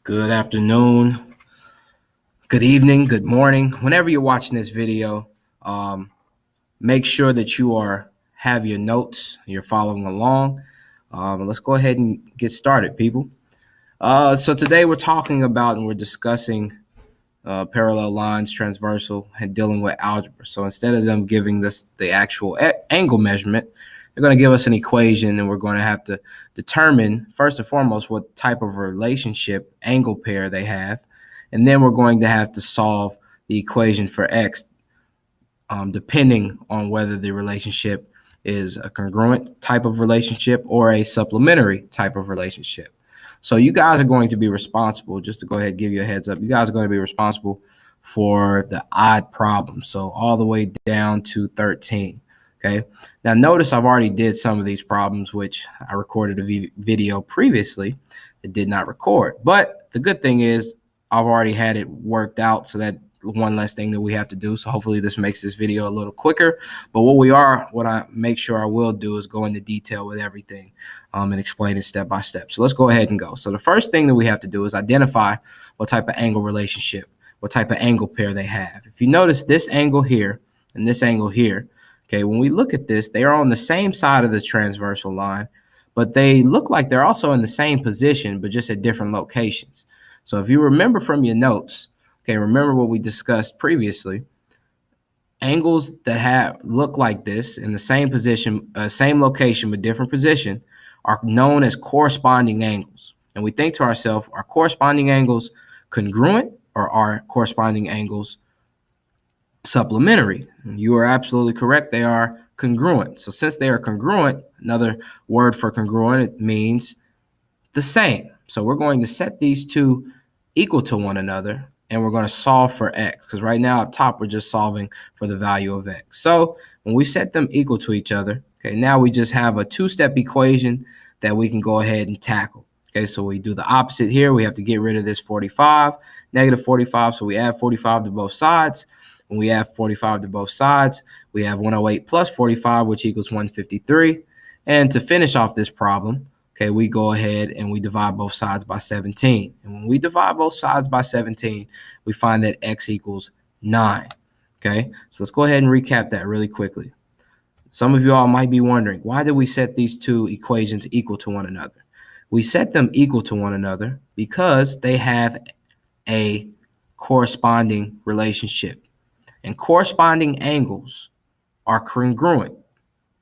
Good afternoon, good evening, good morning. Whenever you're watching this video, make sure that you have your notes, you're following along. Let's go ahead and get started, people. So today we're talking about and we're discussing parallel lines, transversal, and dealing with algebra. So instead of them giving us the actual angle measurement, they're going to give us an equation, and we're going to have to determine, first and foremost, what type of relationship angle pair they have. And then we're going to have to solve the equation for x, depending on whether the relationship is a congruent type of relationship or a supplementary type of relationship. So you guys are going to be responsible, just to go ahead and give you a heads up, you guys are going to be responsible for the odd problems. So all the way down to 13. Okay. Now notice I've already did some of these problems, which I recorded a video previously. It did not record. But the good thing is I've already had it worked out, so that one less thing that we have to do. So hopefully this makes this video a little quicker. But what I make sure I will do is go into detail with everything and explain it step by step. So let's go ahead and go. So the first thing that we have to do is identify what type of angle relationship, what type of angle pair they have. If you notice this angle here and this angle here, okay, when we look at this, they are on the same side of the transversal line, but they look like they're also in the same position, but just at different locations. So if you remember from your notes, okay, remember what we discussed previously, angles that look like this in the same position, same location, but different position are known as corresponding angles. And we think to ourselves, are corresponding angles congruent or are corresponding angles supplementary? You are absolutely correct. They are congruent. So since they are congruent, another word for congruent, it means the same. So we're going to set these two equal to one another, and we're going to solve for x, because right now up top we're just solving for the value of x. So when we set them equal to each other, okay, now we just have a two-step equation that we can go ahead and tackle. Okay, so we do the opposite here. We have to get rid of this 45, negative 45, so we add 45 to both sides. When we add 45 to both sides, we have 108 plus 45, which equals 153. And to finish off this problem, okay, we go ahead and we divide both sides by 17. And when we divide both sides by 17, we find that x equals 9. Okay, so let's go ahead and recap that really quickly. Some of you all might be wondering, why did we set these two equations equal to one another? We set them equal to one another because they have a corresponding relationship. And corresponding angles are congruent,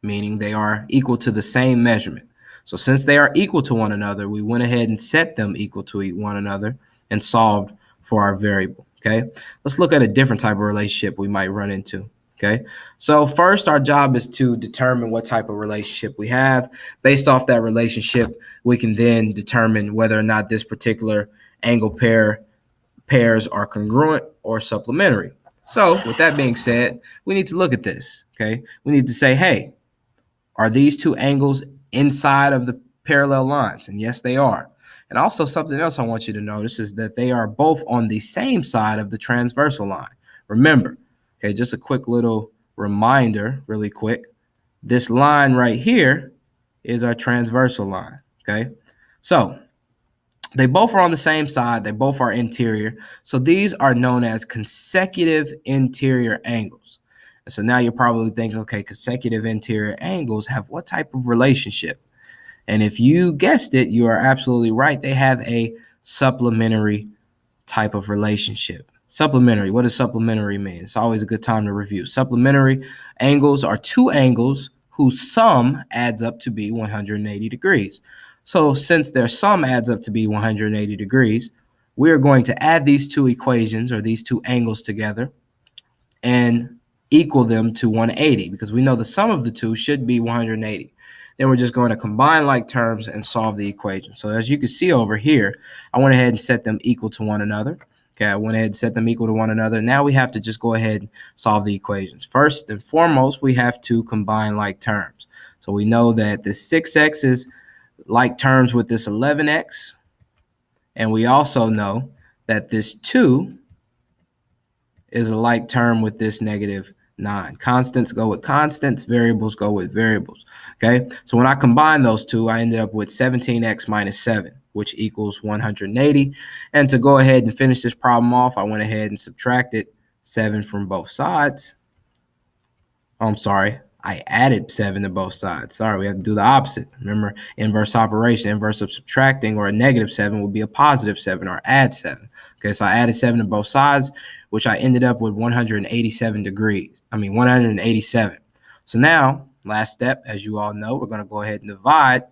meaning they are equal to the same measurement. So since they are equal to one another, we went ahead and set them equal to one another and solved for our variable. Okay, let's look at a different type of relationship we might run into. Okay, so first our job is to determine what type of relationship we have. Based off that relationship, we can then determine whether or not this particular angle pairs are congruent or supplementary. So with that being said, we need to look at this. Okay, we need to say, hey, are these two angles inside of the parallel lines? And yes, they are. And also something else I want you to notice is that they are both on the same side of the transversal line. Remember, okay, just a quick little reminder really quick. This line right here is our transversal line, okay? So they both are on the same side. They both are interior. So these are known as consecutive interior angles. And so now you're probably thinking, okay, consecutive interior angles have what type of relationship? And if you guessed it, you are absolutely right. They have a supplementary type of relationship. Supplementary, what does supplementary mean? It's always a good time to review. Supplementary angles are two angles whose sum adds up to be 180 degrees. So since their sum adds up to be 180 degrees, we are going to add these two equations or these two angles together and equal them to 180, because we know the sum of the two should be 180. Then we're just going to combine like terms and solve the equation. So as you can see over here, I went ahead and set them equal to one another. Okay, I went ahead and set them equal to one another. Now we have to just go ahead and solve the equations. First and foremost, we have to combine like terms. So we know that the 6x is like terms with this 11x. And we also know that this 2 is a like term with this negative 9. Constants go with constants, variables go with variables. Okay, so when I combine those two, I ended up with 17x minus 7. which equals 180. And to go ahead and finish this problem off, I went ahead and subtracted 7 from both sides. I'm sorry, I added 7 to both sides. Sorry, we have to do the opposite. Remember, inverse operation, inverse of subtracting, or a negative 7 would be a positive 7, or add 7. Okay, so I added 7 to both sides, which I ended up with 187 degrees. 187. So now, last step, as you all know, we're going to go ahead and divide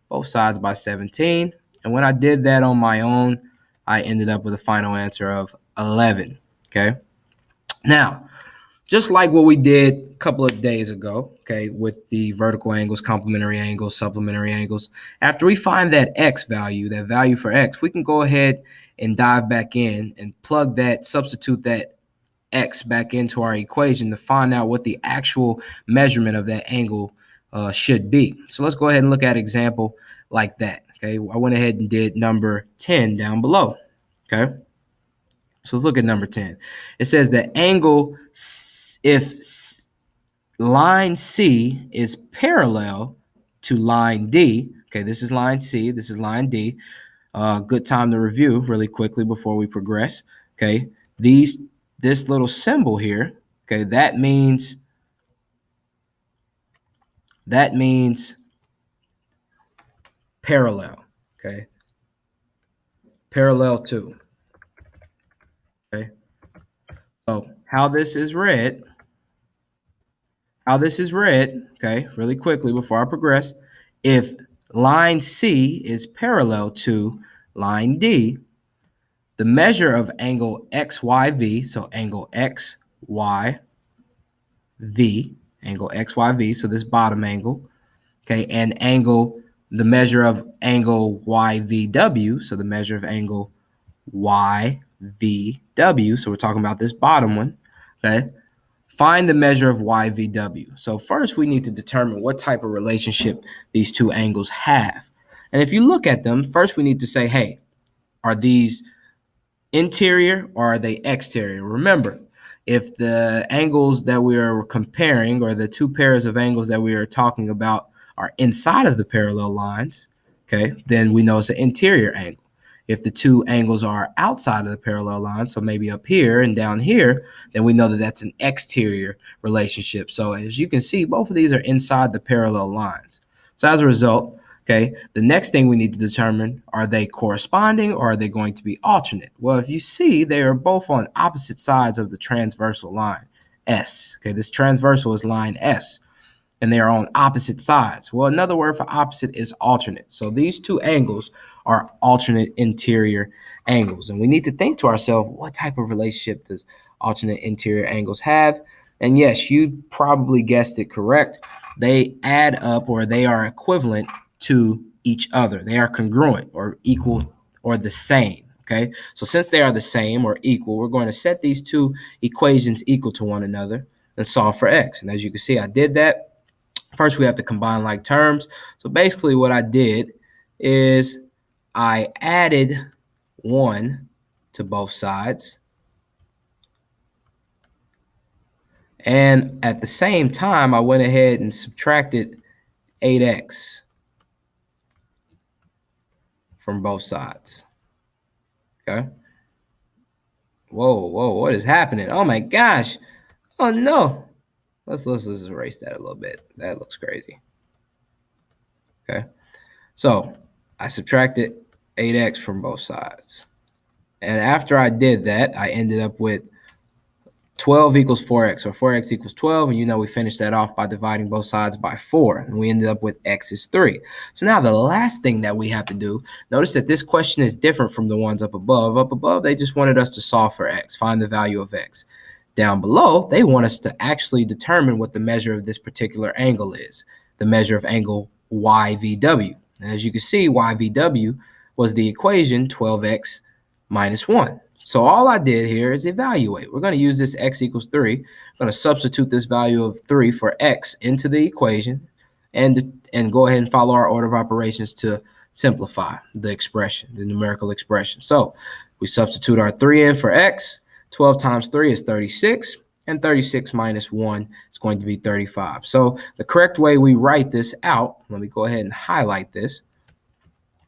both sides by 17. And when I did that on my own, I ended up with a final answer of 11. Okay, now, just like what we did a couple of days ago, okay, with the vertical angles, complementary angles, supplementary angles, after we find that x value, that value for x, we can go ahead and dive back in and plug that, substitute that x back into our equation to find out what the actual measurement of that angle should be. So let's go ahead and look at an example like that. Okay, I went ahead and did number 10 down below. Okay, so let's look at number 10. It says the angle, if line C is parallel to line D, okay, this is line C, this is line D. Good time to review really quickly before we progress. Okay, this little symbol here, okay, that means parallel. Okay, parallel to. Okay, so how this is read, okay, really quickly before I progress, if line C is parallel to line D, the measure of angle XYV, so angle XYV, so this bottom angle, okay, and the measure of angle YVW, so the measure of angle YVW, so we're talking about this bottom one, okay, find the measure of YVW. So first we need to determine what type of relationship these two angles have. And if you look at them, first we need to say, hey, are these interior or are they exterior? Remember, if the angles that we are comparing, or the two pairs of angles that we are talking about, are inside of the parallel lines, okay, then we know it's an interior angle. If the two angles are outside of the parallel line, so maybe up here and down here, then we know that that's an exterior relationship. So as you can see, both of these are inside the parallel lines. So as a result, okay, the next thing we need to determine, are they corresponding or are they going to be alternate? Well, if you see, they are both on opposite sides of the transversal line, S. Okay, this transversal is line S, and they are on opposite sides. Well, another word for opposite is alternate. So these two angles are alternate interior angles. And we need to think to ourselves, what type of relationship does alternate interior angles have? And yes, you probably guessed it correct. They add up, or they are equivalent to each other. They are congruent or equal or the same. Okay, so since they are the same or equal, we're going to set these two equations equal to one another and solve for x. And as you can see, I did that. First, we have to combine like terms. So basically what I did is I added 1 to both sides. And at the same time, I went ahead and subtracted 8x from both sides. Okay. Whoa, what is happening? Oh my gosh. Oh no. Let's erase that a little bit. That looks crazy. Okay. So I subtracted 8x from both sides. And after I did that, I ended up with 12 equals 4x, or 4x equals 12. And you know we finished that off by dividing both sides by 4. And we ended up with x is 3. So now the last thing that we have to do, notice that this question is different from the ones up above. Up above, they just wanted us to solve for x, find the value of x. Down below, they want us to actually determine what the measure of this particular angle is, the measure of angle YVW. And as you can see, YVW was the equation 12x minus 1. So all I did here is evaluate. We're going to use this x equals 3. I'm going to substitute this value of 3 for x into the equation and go ahead and follow our order of operations to simplify the expression, the numerical expression. So we substitute our 3 in for x. 12 times 3 is 36, and 36 minus 1 is going to be 35. So the correct way we write this out, let me go ahead and highlight this.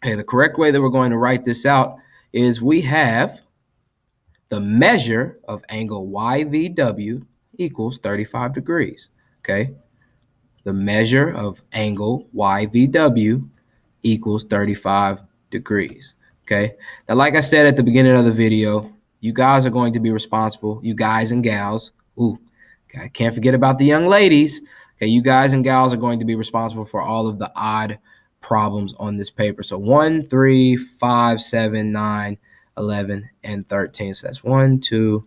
Okay, the correct way that we're going to write this out is we have the measure of angle YVW equals 35 degrees. Okay, the measure of angle YVW equals 35 degrees. Okay, now like I said at the beginning of the video, you guys are going to be responsible, you guys and gals. Ooh, I can't forget about the young ladies. Okay, you guys and gals are going to be responsible for all of the odd problems on this paper. So 1, 3, 5, 7, 9, 11, and 13. So that's 1, 2,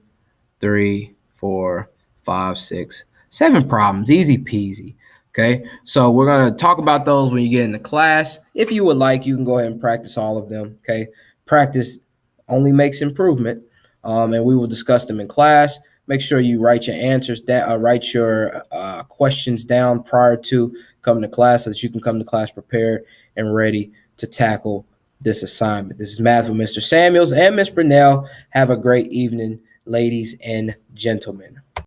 3, 4, 5, 6, 7 problems. Easy peasy. Okay, so we're going to talk about those when you get into class. If you would like, you can go ahead and practice all of them. Okay, practice only makes improvement, and we will discuss them in class. Make sure you write your answers down, write your questions down prior to coming to class so that you can come to class prepared and ready to tackle this assignment. This is Math with Mr. Samuels and Ms. Brunell. Have a great evening, ladies and gentlemen.